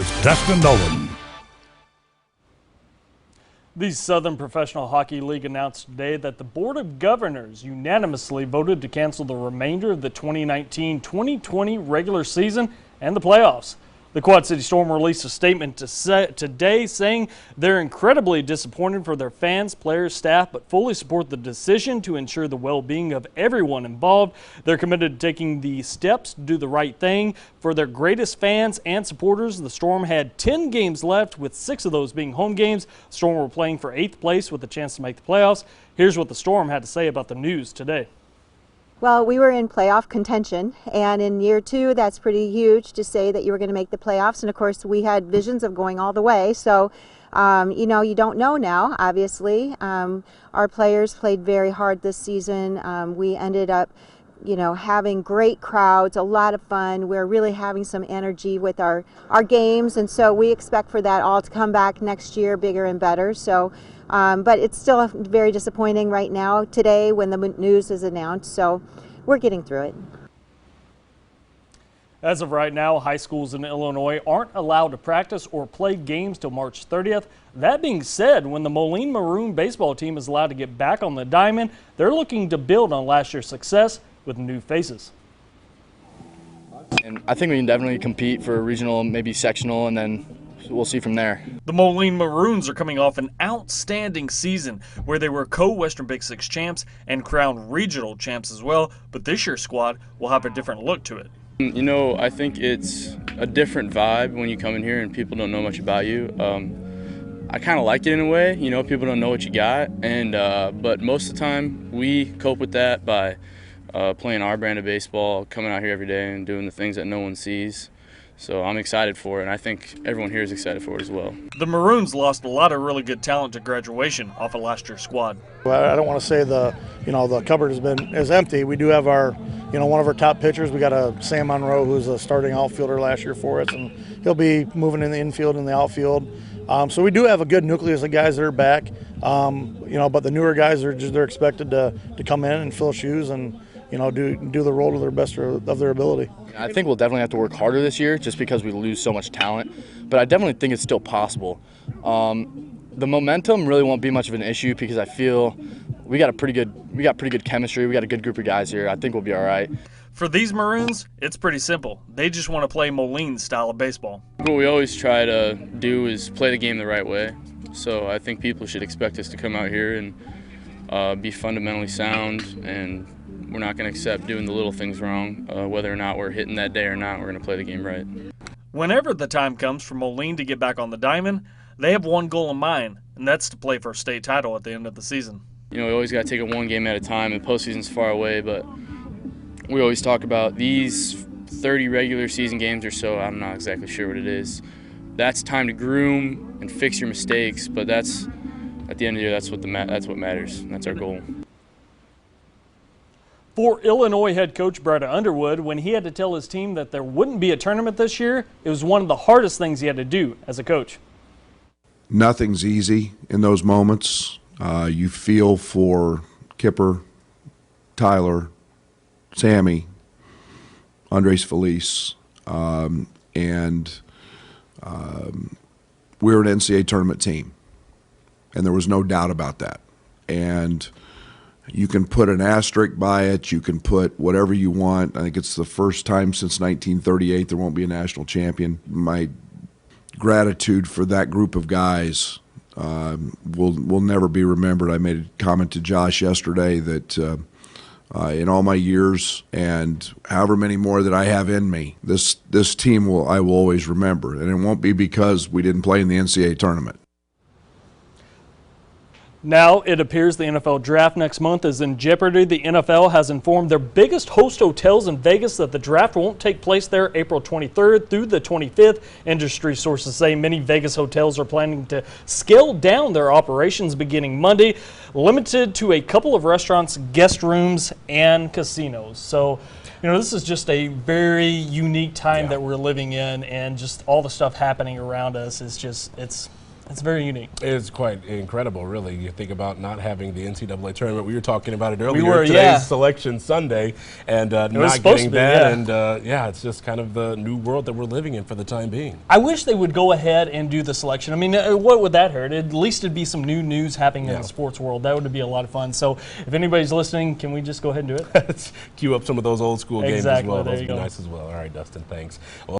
with Dustin Nolan. The Southern Professional Hockey League announced today that the Board of Governors unanimously voted to cancel the remainder of the 2019-2020 regular season and the playoffs. The Quad City Storm released a statement today saying they're incredibly disappointed for their fans, players, staff, but fully support the decision to ensure the well-being of everyone involved. They're committed to taking the steps to do the right thing for their greatest fans and supporters. The Storm had 10 games left, with 6 of those being home games. The Storm were playing for 8th place with a chance to make the playoffs. Here's what the Storm had to say about the news today. Well, we were in playoff contention, and in year 2, that's pretty huge to say that you were going to make the playoffs. And of course, we had visions of going all the way. So, you don't know now, obviously. Our players played very hard this season. We ended up, having great crowds, a lot of fun. We're really having some energy with our games, and so we expect for that all to come back next year bigger and better. So, but it's still very disappointing right now today when the news is announced, so we're getting through it. As of right now, high schools in Illinois aren't allowed to practice or play games till March 30th. That being said, when the Moline Maroon baseball team is allowed to get back on the diamond, they're looking to build on last year's success with new faces. And I think we can definitely compete for a regional, maybe sectional, and then we'll see from there. The Moline Maroons are coming off an outstanding season where they were co-Western Big Six champs and crowned regional champs as well, but this year's squad will have a different look to it. I think it's a different vibe when you come in here and people don't know much about you. I kind of like it in a way, people don't know what you got, and but most of the time we cope with that by playing our brand of baseball, coming out here every day and doing the things that no one sees. So I'm excited for it, and I think everyone here is excited for it as well. The Maroons lost a lot of really good talent to graduation off of last year's squad. Well, I don't want to say the cupboard is empty. We do have our, one of our top pitchers. We got a Sam Monroe, who's a starting outfielder last year for us, and he'll be moving in the infield and the outfield. So we do have a good nucleus of guys that are back. But the newer guys they're expected to come in and fill shoes and do the role to their best of their ability. I think we'll definitely have to work harder this year just because we lose so much talent, but I definitely think it's still possible. The momentum really won't be much of an issue because I feel we got pretty good chemistry. We got a good group of guys here. I think we'll be all right. For these Maroons, it's pretty simple. They just want to play Moline's style of baseball. What we always try to do is play the game the right way. So I think people should expect us to come out here and be fundamentally sound, and we're not going to accept doing the little things wrong. Whether or not we're hitting that day or not, we're going to play the game right. Whenever the time comes for Moline to get back on the diamond, they have one goal in mind, and that's to play for a state title at the end of the season. We always got to take it one game at a time. The postseason's far away, but we always talk about these 30 regular season games or so. I'm not exactly sure what it is. That's time to groom and fix your mistakes, but that's at the end of the year. That's what matters. That's our goal. For Illinois head coach Brett Underwood, when he had to tell his team that there wouldn't be a tournament this year, it was one of the hardest things he had to do as a coach. Nothing's easy in those moments. You feel for Kipper, Tyler, Sammy, Andres Felice, and we're an NCAA tournament team, and there was no doubt about that. And you can put an asterisk by it. You can put whatever you want. I think it's the first time since 1938 there won't be a national champion. My gratitude for that group of guys will never be remembered. I made a comment to Josh yesterday that in all my years and however many more that I have in me, this team I will always remember, and it won't be because we didn't play in the NCAA tournament. Now it appears the NFL draft next month is in jeopardy. The NFL has informed their biggest host hotels in Vegas that the draft won't take place there April 23rd through the 25th. Industry sources say many Vegas hotels are planning to scale down their operations beginning Monday, limited to a couple of restaurants, guest rooms, and casinos. So, this is just a very unique time that we're living in, and just all the stuff happening around us is just, it's It's very unique. It's quite incredible, really. You think about not having the NCAA tournament. We were talking about it earlier. We were, Today's yeah. Selection Sunday, and not supposed getting to be, that. yeah. And yeah, it's just kind of the new world that we're living in for the time being. I wish they would go ahead and do the selection. I mean, what would that hurt? At least it'd be some new news happening in the sports world. That would be a lot of fun. So if anybody's listening, can we just go ahead and do it? Cue up some of those old school games as well. There Those you would be go. nice as well. All right, Dustin, thanks. Well,